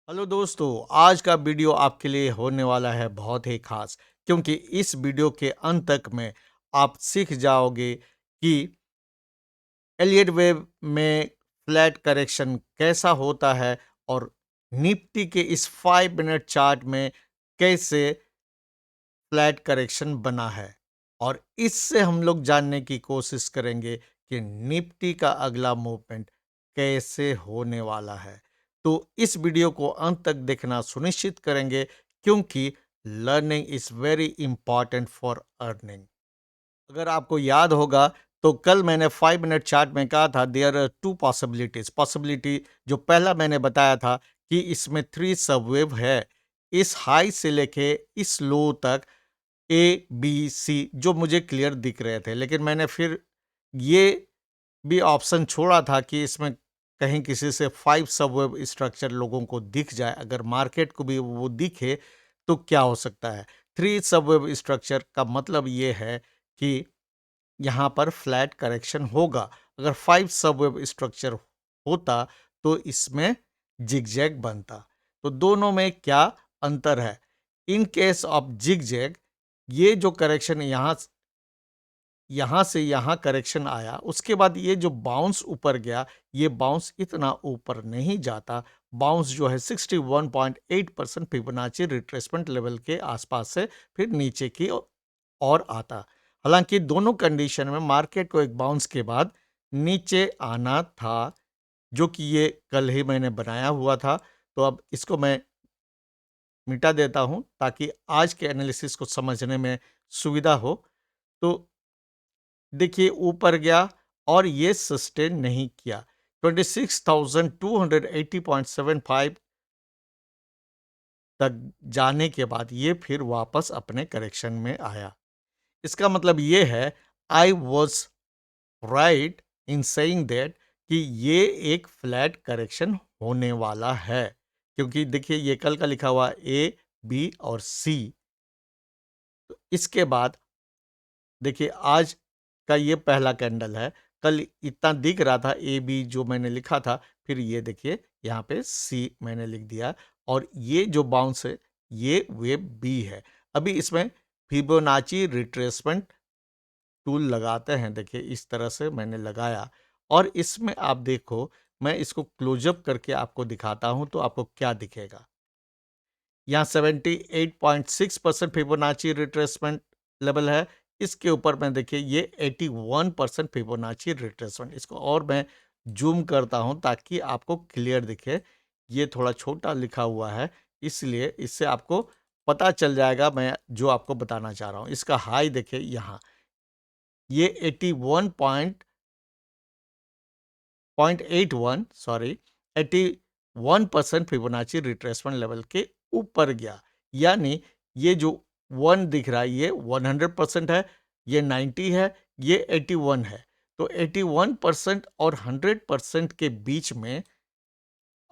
Hello दोस्तों, आज का वीडियो आपके लिए होने वाला है बहुत ही खास, क्योंकि इस वीडियो के अंत तक में आप सीख जाओगे कि एलियट वेव में फ्लैट करेक्शन कैसा होता है और निफ्टी के इस 5 मिनट चार्ट में कैसे फ्लैट करेक्शन बना है। और इससे हम लोग जानने की कोशिश करेंगे कि निफ्टी का अगला मूवमेंट कैसे होने वाला है। तो इस वीडियो को अंत तक देखना सुनिश्चित करेंगे, क्योंकि learning is very important for earning. अगर आपको याद होगा तो कल मैंने 5 मिनट चार्ट में कहा था देयर आर टू पॉसिबिलिटी। जो पहला मैंने बताया था कि इसमें 3 सबवेव है, इस हाई से लेके इस लो तक ए बी सी जो मुझे क्लियर दिख रहे थे, लेकिन मैंने फिर ये भी ऑप्शन छोड़ा था कि इसमें कहीं किसी से 5 सबवेव स्ट्रक्चर लोगों को दिख जाए। अगर मार्केट को भी वो दिखे तो क्या हो सकता है। 3 सबवेव स्ट्रक्चर का मतलब ये है कि यहाँ पर फ्लैट करेक्शन होगा। अगर 5 सबवेव स्ट्रक्चर होता तो इसमें जिगजैग बनता। तो दोनों में क्या अंतर है? इन केस ऑफ जिगजैग, ये जो करेक्शन यहाँ से यहाँ करेक्शन आया, उसके बाद ये जो बाउंस ऊपर गया, ये बाउंस इतना ऊपर नहीं जाता। बाउंस जो है 61.8% फिबोनाची रिट्रेसमेंट लेवल के आसपास से फिर नीचे की ओर आता। हालांकि दोनों कंडीशन में मार्केट को एक बाउंस के बाद नीचे आना था, जो कि ये कल ही मैंने बनाया हुआ था। तो अब इसको मैं मिटा देता हूं ताकि आज के एनालिसिस को समझने में सुविधा हो। तो देखिए, ऊपर गया और ये सस्टेन नहीं किया। 26,280.75 तक जाने के बाद ये फिर वापस अपने करेक्शन में आया। इसका मतलब ये है, I was right in saying that कि ये एक फ्लैट करेक्शन होने वाला है। क्योंकि देखिए, ये कल का लिखा हुआ ए बी और सी। तो इसके बाद देखिए, आज का ये पहला कैंडल है। कल इतना दिख रहा था ए बी जो मैंने लिखा था, फिर ये देखिए यहाँ पे सी मैंने लिख दिया। और ये जो बाउंस है, ये वेव बी है। अभी इसमें फिबोनाची रिट्रेसमेंट टूल लगाते हैं। देखिए, इस तरह से मैंने लगाया और इसमें आप देखो, मैं इसको क्लोजअप करके आपको दिखाता हूं तो आपको क्या दिखेगा। यहाँ 78.6% फिबोनाची रिट्रेसमेंट लेवल है। इसके ऊपर में देखिए ये 81% फिबोनाची रिट्रेसमेंट। इसको और मैं जूम करता हूं ताकि आपको क्लियर दिखे। ये थोड़ा छोटा लिखा हुआ है, इसलिए इससे आपको पता चल जाएगा मैं जो आपको बताना चाह रहा हूं। इसका हाई देखिए यहाँ, ये 81.81 सॉरी 81% फिबोनाची रिट्रेसमेंट लेवल के ऊपर गया। यानी ये जो 1 दिख रहा है ये 100% है, ये 90 है, ये 81 है। तो 81% और 100% के बीच में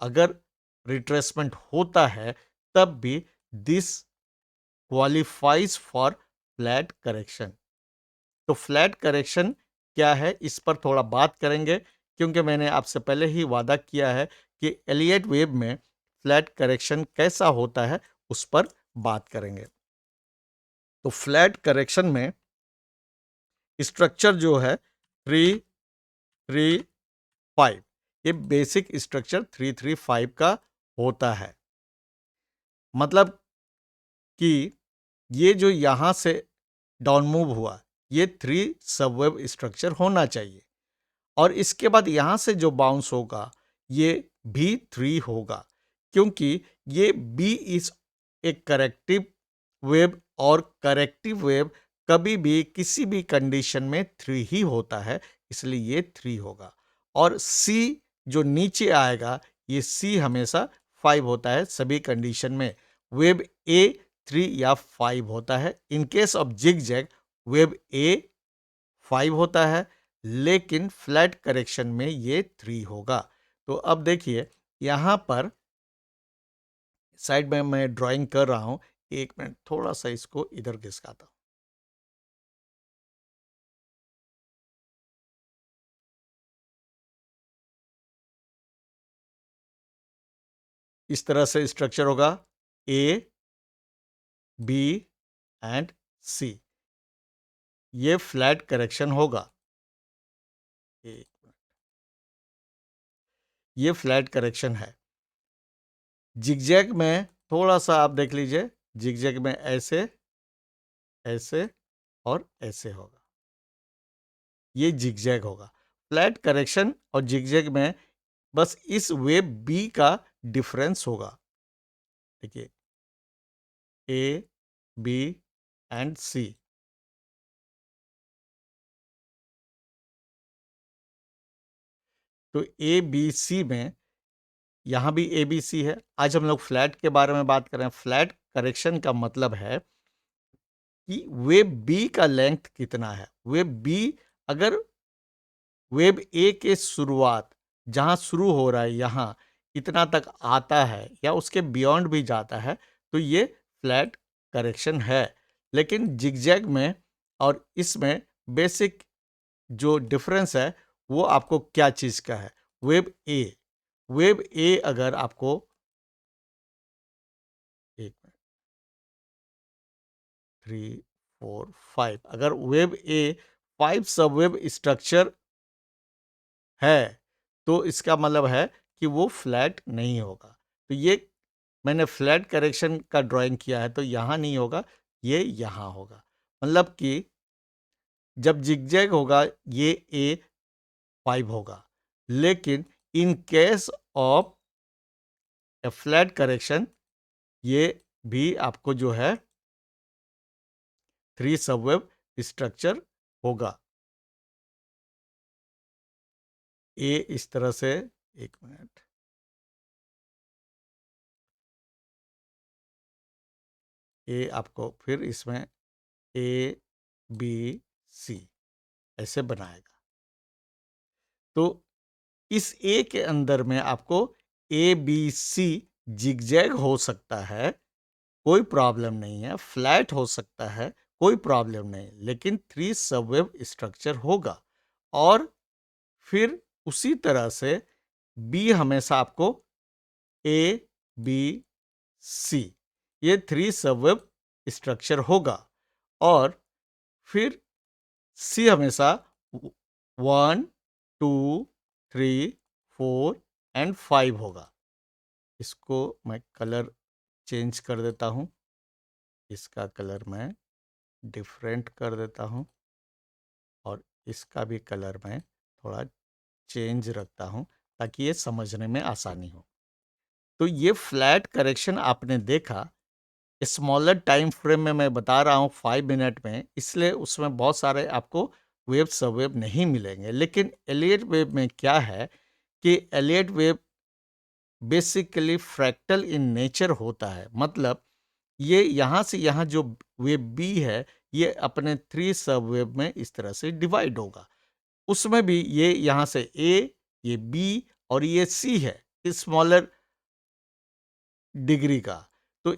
अगर रिट्रेसमेंट होता है, तब भी this qualifies for flat correction. तो फ्लैट करेक्शन क्या है, इस पर थोड़ा बात करेंगे, क्योंकि मैंने आपसे पहले ही वादा किया है कि एलियट वेव में फ्लैट करेक्शन कैसा होता है उस पर बात करेंगे। तो फ्लैट करेक्शन में स्ट्रक्चर जो है 335, ये बेसिक स्ट्रक्चर 335 का होता है। मतलब कि ये जो यहाँ से डाउन मूव हुआ, ये 3 सबवेव स्ट्रक्चर होना चाहिए। और इसके बाद यहाँ से जो बाउंस होगा ये भी 3 होगा, क्योंकि ये बी इज एक करेक्टिव वेव और करेक्टिव वेव कभी भी किसी भी कंडीशन में 3 ही होता है, इसलिए ये 3 होगा। और सी जो नीचे आएगा, ये सी हमेशा 5 होता है सभी कंडीशन में। वेव ए 3 या 5 होता है। In case of zig zag, wave a 5 होता है, लेकिन फ्लैट करेक्शन में ये 3 होगा। तो अब देखिए, यहाँ पर साइड में मैं ड्राइंग कर रहा हूँ। एक मिनट, थोड़ा सा इसको इधर घिसकाता हूँ। इस तरह से स्ट्रक्चर होगा ए, बी एंड सी। ये फ्लैट करेक्शन होगा। एक मिनट, ये फ्लैट करेक्शन है। जिगजैग में थोड़ा सा आप देख लीजिए, जिगजैग में ऐसे, ऐसे और ऐसे होगा, ये जिगजैग होगा। फ्लैट करेक्शन और जिगजैग में बस इस वेब बी का डिफरेंस होगा। देखिए ए, बी एंड सी। तो ए बी सी में यहां भी ए बी सी है। आज हम लोग फ्लैट के बारे में बात करें। फ्लैट करेक्शन का मतलब है कि वेब बी का लेंथ कितना है। वेब बी अगर वेब ए के शुरुआत जहां शुरू हो रहा है यहां इतना तक आता है या उसके बियॉन्ड भी जाता है तो ये फ्लैट करेक्शन है। लेकिन जिगजैग में और इसमें बेसिक जो डिफरेंस है वो आपको क्या चीज का है। वेब ए, वेब ए अगर आपको, एक मिनट, 3, 4, 5, अगर वेब ए 5 सब वेब स्ट्रक्चर है तो इसका मतलब है कि वो फ्लैट नहीं होगा। तो ये मैंने फ्लैट करेक्शन का ड्राइंग किया है तो यहां नहीं होगा, ये यहां होगा। मतलब कि जब जिगजैग होगा ये ए 5 होगा। लेकिन इन case of A flat correction ये भी आपको जो है 3 सबवेब स्ट्रक्चर होगा। ए इस तरह से, एक मिनट, ए आपको फिर इसमें ए बी सी ऐसे बनाएगा। तो इस ए के अंदर में आपको ए बी सी जिगजैग हो सकता है, कोई प्रॉब्लम नहीं है। फ्लैट हो सकता है, कोई प्रॉब्लम नहीं, लेकिन 3 सबवेब स्ट्रक्चर होगा। और फिर उसी तरह से बी हमेशा आपको ए बी सी, ये 3 सबवेब स्ट्रक्चर होगा। और फिर सी हमेशा 1, 2, 3, 4 एंड 5 होगा। इसको मैं कलर चेंज कर देता हूं, इसका कलर मैं डिफरेंट कर देता हूं और इसका भी कलर मैं थोड़ा चेंज रखता हूं ताकि ये समझने में आसानी हो। तो ये फ्लैट करेक्शन आपने देखा। स्मॉलर टाइम फ्रेम में मैं बता रहा हूँ 5 मिनट में, इसलिए उसमें बहुत सारे आपको वेब सबवेब नहीं मिलेंगे। लेकिन एलियट वेब में क्या है कि Elliott wave basically fractal in nature होता है। मतलब ये यहाँ से यहाँ जो वेब बी है ये अपने 3 सब वेब में इस तरह से डिवाइड होगा। उसमें भी ये यहाँ से ए, ये बी और ये सी है स्मॉलर डिग्री का। तो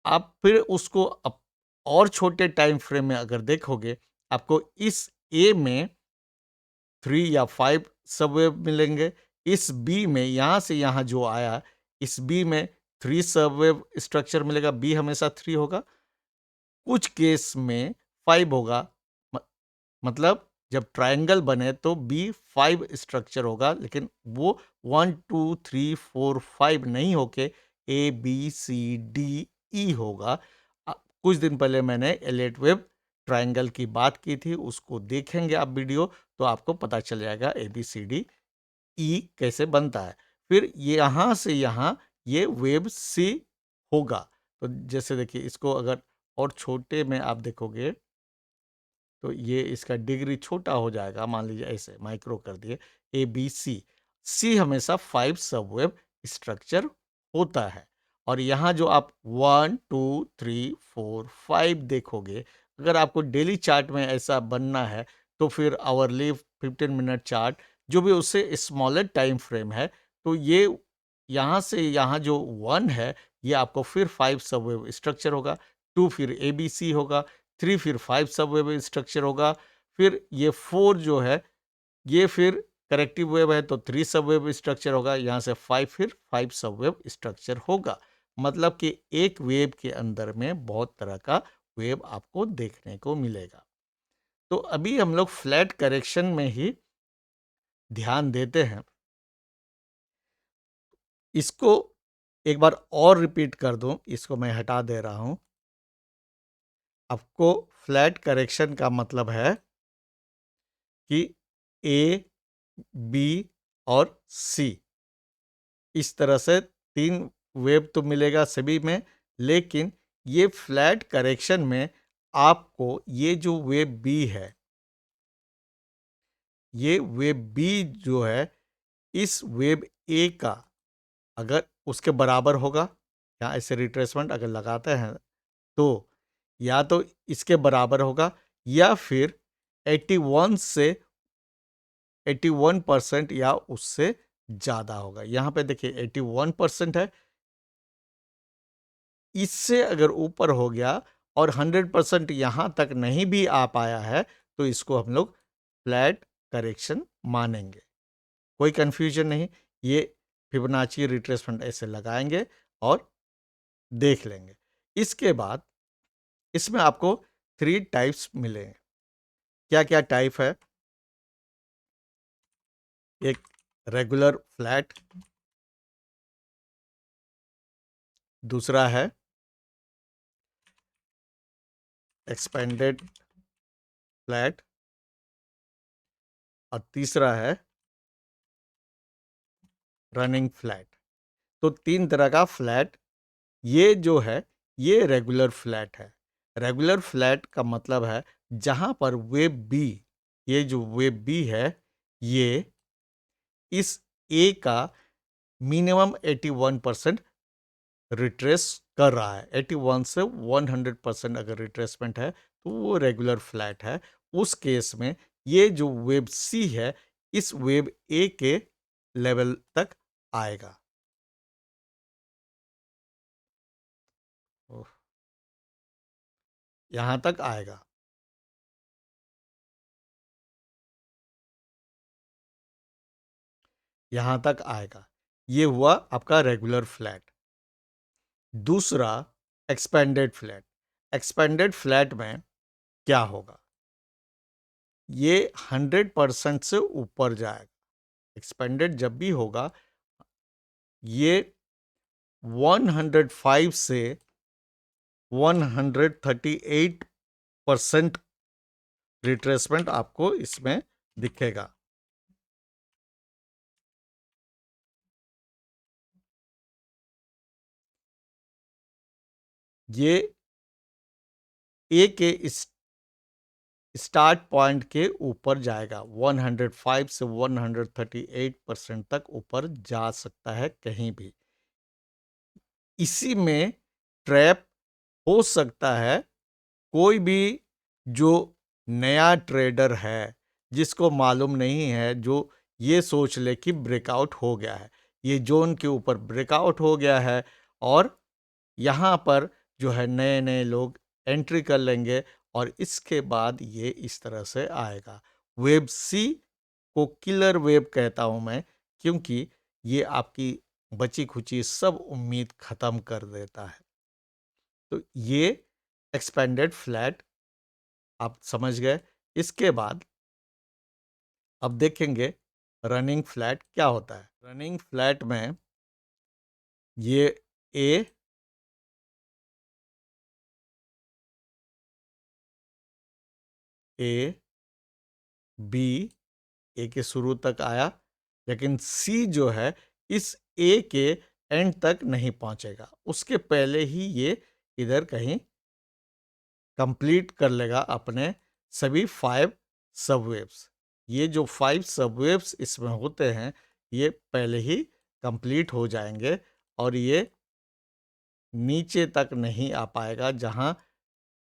आप फिर उसको और छोटे टाइम फ्रेम में अगर देखोगे आपको इस ए में 3 या 5 सबवेब मिलेंगे। इस बी में यहाँ से यहाँ जो आया इस बी में 3 सबवेब स्ट्रक्चर मिलेगा। बी हमेशा 3 होगा, कुछ केस में 5 होगा। म- मतलब जब ट्रायंगल बने तो बी 5 स्ट्रक्चर होगा, लेकिन वो 1, 2, 3, 4, 5 नहीं होके A B C D E होगा। कुछ दिन पहले मैंने एलियट वेब ट्रायंगल की बात की थी, उसको देखेंगे आप वीडियो तो आपको पता चल जाएगा A B C D E कैसे बनता है। फिर यहाँ से यहाँ ये वेब सी होगा। तो जैसे देखिए इसको अगर और छोटे में आप देखोगे तो ये इसका डिग्री छोटा हो जाएगा। मान लीजिए ऐसे माइक्रो कर दिए ए बी सी। सी हमेशा 5 सबवेब स्ट्रक्चर होता है। और यहाँ जो आप 1, 2, 3, 4, 5 देखोगे, अगर आपको डेली चार्ट में ऐसा बनना है तो फिर आवरली 15 मिनट चार्ट जो भी उससे स्मॉलर टाइम फ्रेम है तो ये यहाँ से यहाँ जो 1 है ये आपको फिर 5 सबवेब स्ट्रक्चर होगा। 2 फिर ए बी सी होगा। 3 फिर 5 सबवेब स्ट्रक्चर होगा। फिर ये 4 जो है ये फिर करेक्टिव वेव है तो 3 सब वेव स्ट्रक्चर होगा, यहाँ से 5 फिर 5 सब वेव स्ट्रक्चर होगा। मतलब कि एक वेव के अंदर में बहुत तरह का वेव आपको देखने को मिलेगा। तो अभी हम लोग फ्लैट करेक्शन में ही ध्यान देते हैं। इसको एक बार और रिपीट कर दूं, इसको मैं हटा दे रहा हूं। आपको फ्लैट करेक्शन का मतलब है कि ए, बी और सी, इस तरह से 3 वेव तो मिलेगा सभी में, लेकिन ये फ्लैट करेक्शन में आपको ये जो वेव बी है, ये वेव बी जो है, इस वेव ए का अगर उसके बराबर होगा, या ऐसे रिट्रेसमेंट अगर लगाते हैं तो या तो इसके बराबर होगा या फिर 81 से 81% या उससे ज्यादा होगा। यहां पे देखिए 81% है, इससे अगर ऊपर हो गया और 100% यहां तक नहीं भी आ पाया है तो इसको हम लोग फ्लैट करेक्शन मानेंगे। कोई कंफ्यूजन नहीं, ये फिबोनाची रिट्रेसमेंट ऐसे लगाएंगे और देख लेंगे। इसके बाद इसमें आपको 3 टाइप्स मिलेंगे। क्या क्या टाइप है? एक रेगुलर फ्लैट, दूसरा है एक्सपेंडेड फ्लैट और तीसरा है रनिंग फ्लैट। तो 3 तरह का फ्लैट, ये जो है ये रेगुलर फ्लैट है। रेगुलर फ्लैट का मतलब है जहां पर वेव बी, ये जो वेव बी है, ये इस ए का मिनिमम 81% रिट्रेस कर रहा है। 81 से 100% अगर रिट्रेसमेंट है तो वो रेगुलर फ्लैट है। उस केस में ये जो वेव सी है इस वेव ए के लेवल तक आएगा। यहां तक आएगा। यहां तक आएगा। ये हुआ आपका रेगुलर फ्लैट। दूसरा एक्सपेंडेड फ्लैट। एक्सपेंडेड फ्लैट में क्या होगा? ये 100% से ऊपर जाएगा। एक्सपेंडेड जब भी होगा ये 105 से 138% रिट्रेसमेंट आपको इसमें दिखेगा। ये ए के स्टार्ट पॉइंट के ऊपर जाएगा। 105 से 138% तक ऊपर जा सकता है कहीं भी। इसी में ट्रैप हो सकता है कोई भी जो नया ट्रेडर है, जिसको मालूम नहीं है, जो ये सोच ले कि ब्रेकआउट हो गया है, ये जोन के ऊपर ब्रेकआउट हो गया है और यहाँ पर जो है नए नए लोग एंट्री कर लेंगे और इसके बाद ये इस तरह से आएगा। वेब सी को किलर वेब कहता हूँ मैं, क्योंकि ये आपकी बची खुची सब उम्मीद खत्म कर देता है। तो ये एक्सपेंडेड फ्लैट आप समझ गए। इसके बाद अब देखेंगे रनिंग फ्लैट क्या होता है। रनिंग फ्लैट में ये ए, ए, बी, ए के शुरू तक आया, लेकिन सी जो है इस ए के एंड तक नहीं पहुंचेगा, उसके पहले ही ये इधर कहीं कंप्लीट कर लेगा अपने सभी 5 सबवेव्स। ये जो 5 सबवेव्स इसमें होते हैं ये पहले ही कंप्लीट हो जाएंगे और ये नीचे तक नहीं आ पाएगा। जहां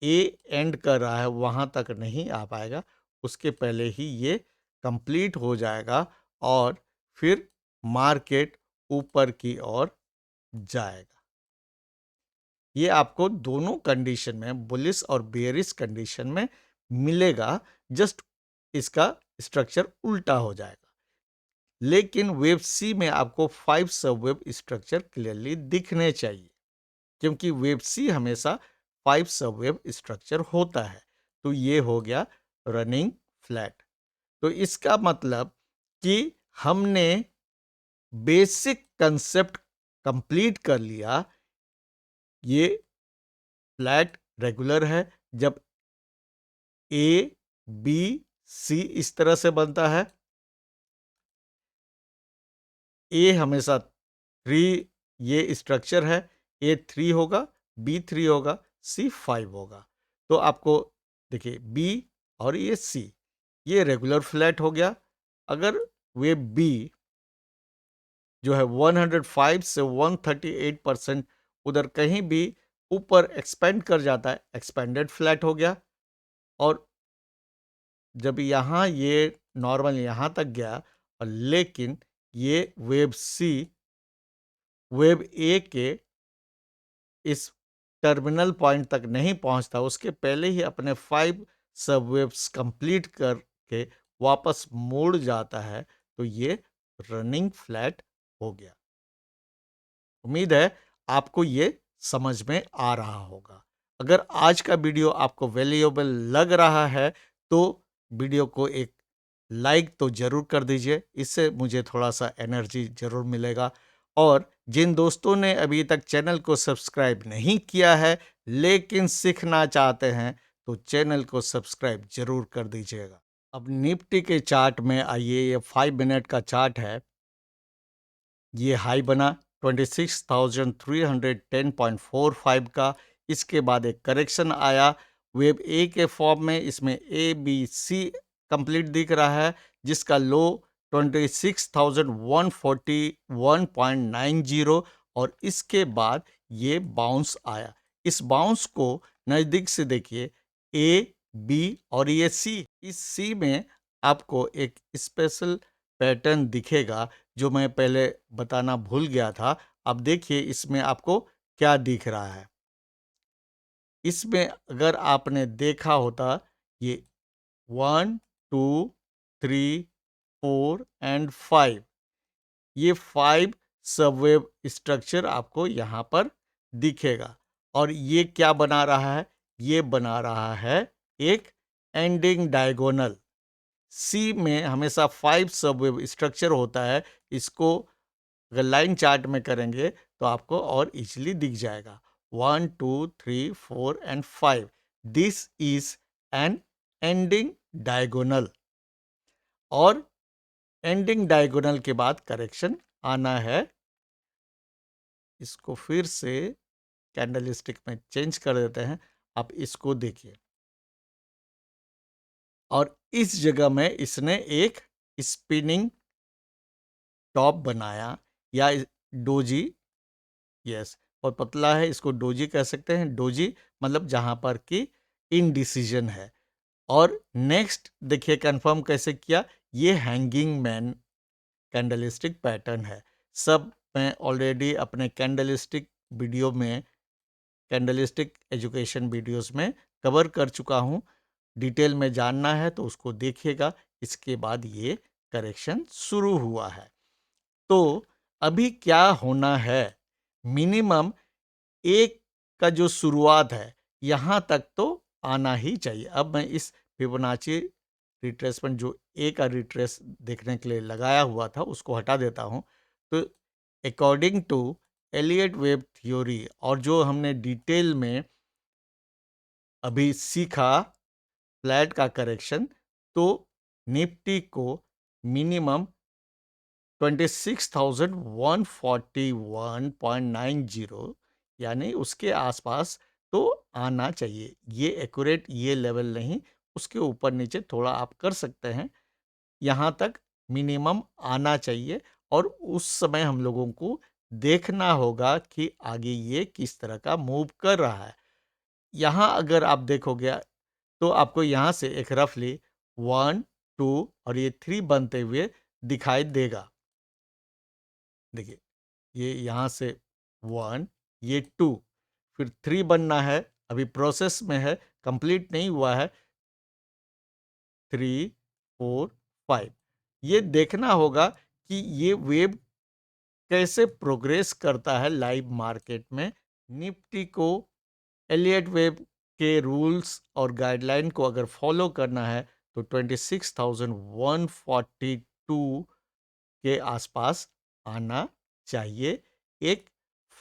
ए एंड कर रहा है वहां तक नहीं आ पाएगा, उसके पहले ही ये कंप्लीट हो जाएगा और फिर मार्केट ऊपर की ओर जाएगा। ये आपको दोनों कंडीशन में, बुलिश और बेयरिश कंडीशन में मिलेगा, जस्ट इसका स्ट्रक्चर उल्टा हो जाएगा। लेकिन वेव सी में आपको 5 सब वेव स्ट्रक्चर क्लियरली दिखने चाहिए, क्योंकि वेव सी हमेशा 5 सब वेव स्ट्रक्चर होता है। तो ये हो गया रनिंग फ्लैट। तो इसका मतलब कि हमने बेसिक कंसेप्ट कंप्लीट कर लिया। ये फ्लैट रेगुलर है जब ए बी सी इस तरह से बनता है। ए हमेशा 3 ये स्ट्रक्चर है, ए 3 होगा, बी 3 होगा, सी 5 होगा। तो आपको देखिए बी और ये सी, ये रेगुलर फ्लैट हो गया। अगर वे बी जो है 105 से 138% उधर कहीं भी ऊपर एक्सपेंड कर जाता है, एक्सपेंडेड फ्लैट हो गया। और जब यहाँ ये नॉर्मल यहाँ तक गया, और लेकिन ये वेव सी वेव ए के इस टर्मिनल पॉइंट तक नहीं पहुंचता, उसके पहले ही अपने 5 सबवेव्स कंप्लीट करके वापस मुड़ जाता है, तो ये रनिंग फ्लैट हो गया। उम्मीद है आपको ये समझ में आ रहा होगा। अगर आज का वीडियो आपको वैल्यूएबल लग रहा है तो वीडियो को एक लाइक तो ज़रूर कर दीजिए, इससे मुझे थोड़ा सा एनर्जी ज़रूर मिलेगा। और जिन दोस्तों ने अभी तक चैनल को सब्सक्राइब नहीं किया है लेकिन सीखना चाहते हैं, तो चैनल को सब्सक्राइब ज़रूर कर दीजिएगा। अब निफ्टी के चार्ट में आइए, ये 5 मिनट का चार्ट है। ये हाई बना 26,310.45 का। इसके बाद एक करेक्शन आया वेब ए के फॉर्म में, इसमें ए बी सी कंप्लीट दिख रहा है, जिसका लो 26,141.90 और इसके बाद ये बाउंस आया। इस बाउंस को नज़दीक से देखिए, ए बी और ये सी, इस सी में आपको एक स्पेशल पैटर्न दिखेगा जो मैं पहले बताना भूल गया था। अब देखिए इसमें आपको क्या दिख रहा है। इसमें अगर आपने देखा होता, ये 1 2 3 4 एंड 5, ये 5 सबवेव स्ट्रक्चर आपको यहाँ पर दिखेगा। और ये क्या बना रहा है? ये बना रहा है एक एंडिंग डायगोनल। सी में हमेशा 5 सबवेव स्ट्रक्चर होता है। इसको अगर लाइन चार्ट में करेंगे तो आपको और इजीली दिख जाएगा। 1 2 3 4 and 5, this is an ending diagonal. और एंडिंग डायगोनल के बाद करेक्शन आना है। इसको फिर से कैंडलस्टिक में चेंज कर देते हैं। आप इसको देखिए, और इस जगह में इसने एक स्पिनिंग टॉप बनाया, या डोजी, यस, और पतला है, इसको डोजी कह सकते हैं। डोजी मतलब जहां पर कि इनडिसीजन है। और नेक्स्ट देखिए कंफर्म कैसे किया, ये हैंगिंग मैन कैंडलस्टिक पैटर्न है। सब मैं ऑलरेडी अपने कैंडलस्टिक वीडियो में, कैंडलस्टिक एजुकेशन वीडियोस में कवर कर चुका हूँ। डिटेल में जानना है तो उसको देखिएगा। इसके बाद ये करेक्शन शुरू हुआ है। तो अभी क्या होना है, मिनिमम एक का जो शुरुआत है यहाँ तक तो आना ही चाहिए। अब मैं इस फिबोनाची रिट्रेसमेंट जो ए का रिट्रेस देखने के लिए लगाया हुआ था उसको हटा देता हूँ। तो according to Elliott wave theory और जो हमने डिटेल में अभी सीखा फ्लैट का करेक्शन, तो निफ्टी को मिनिमम 26,141.90 यानी उसके आसपास तो आना चाहिए। ये एक्यूरेट ये लेवल नहीं, उसके ऊपर नीचे थोड़ा आप कर सकते हैं, यहाँ तक मिनिमम आना चाहिए। और उस समय हम लोगों को देखना होगा कि आगे ये किस तरह का मूव कर रहा है। यहाँ अगर आप देखोगे तो आपको यहाँ से एक रफली 1 2 और ये 3 बनते हुए दिखाई देगा। देखिए ये यहाँ से 1, ये 2, फिर 3 बनना है, अभी प्रोसेस में है, कंप्लीट नहीं हुआ है। 3 4 5, ये देखना होगा कि ये वेब कैसे प्रोग्रेस करता है लाइव मार्केट में। निफ्टी को एलियट वेब के रूल्स और गाइडलाइन को अगर फॉलो करना है तो 26,142 के आसपास आना चाहिए एक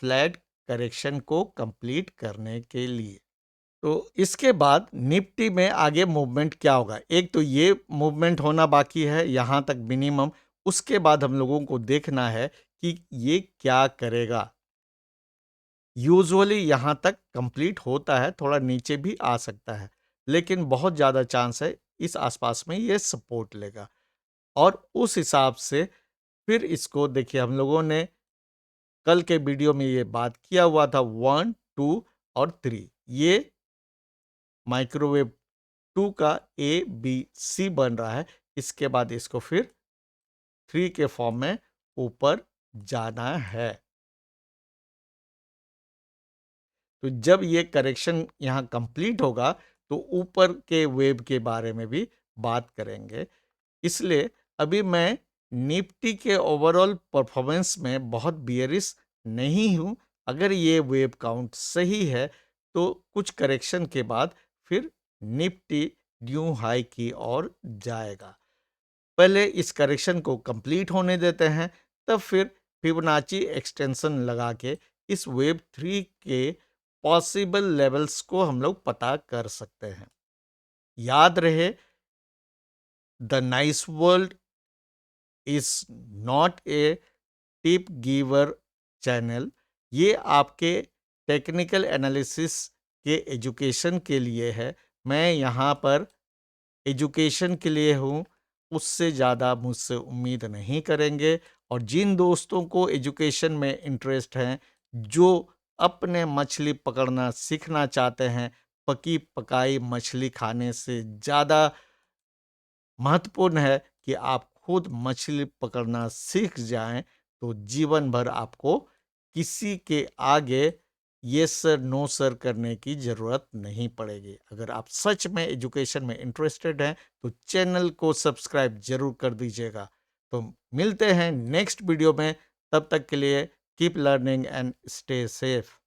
फ्लैट करेक्शन को कंप्लीट करने के लिए। तो इसके बाद निफ्टी में आगे मूवमेंट क्या होगा? एक तो ये मूवमेंट होना बाकी है यहाँ तक मिनिमम, उसके बाद हम लोगों को देखना है कि ये क्या करेगा। यूजुअली यहाँ तक कंप्लीट होता है, थोड़ा नीचे भी आ सकता है, लेकिन बहुत ज़्यादा चांस है इस आसपास में ये सपोर्ट लेगा। और उस हिसाब से फिर इसको देखिए, हम लोगों ने कल के वीडियो में ये बात किया हुआ था 1, 2 और 3, ये माइक्रोवेव 2 का ABC बन रहा है। इसके बाद इसको फिर 3 के फॉर्म में ऊपर जाना है। तो जब ये करेक्शन यहाँ कंप्लीट होगा तो ऊपर के वेव के बारे में भी बात करेंगे। इसलिए अभी मैं निफ्टी के ओवरऑल परफॉर्मेंस में बहुत बियरिश नहीं हूँ। अगर ये वेव काउंट सही है तो कुछ करेक्शन के बाद फिर निफ्टी न्यू हाई की ओर जाएगा। पहले इस करेक्शन को कंप्लीट होने देते हैं, तब फिर फिबोनाची एक्सटेंशन लगा के इस वेव 3 के पॉसिबल लेवल्स को हम लोग पता कर सकते हैं। याद रहे, the nice world is not a tip giver channel. ये आपके टेक्निकल एनालिसिस के एजुकेशन के लिए है। मैं यहाँ पर एजुकेशन के लिए हूँ, उससे ज़्यादा मुझसे उम्मीद नहीं करेंगे। और जिन दोस्तों को एजुकेशन में इंटरेस्ट है, जो अपने मछली पकड़ना सीखना चाहते हैं, पकी पकाई मछली खाने से ज़्यादा महत्वपूर्ण है कि आप खुद मछली पकड़ना सीख जाएं, तो जीवन भर आपको किसी के आगे ये सर नो सर करने की ज़रूरत नहीं पड़ेगी। अगर आप सच में एजुकेशन में इंटरेस्टेड हैं तो चैनल को सब्सक्राइब जरूर कर दीजिएगा। तो मिलते हैं नेक्स्ट वीडियो में, तब तक के लिए keep learning and stay safe.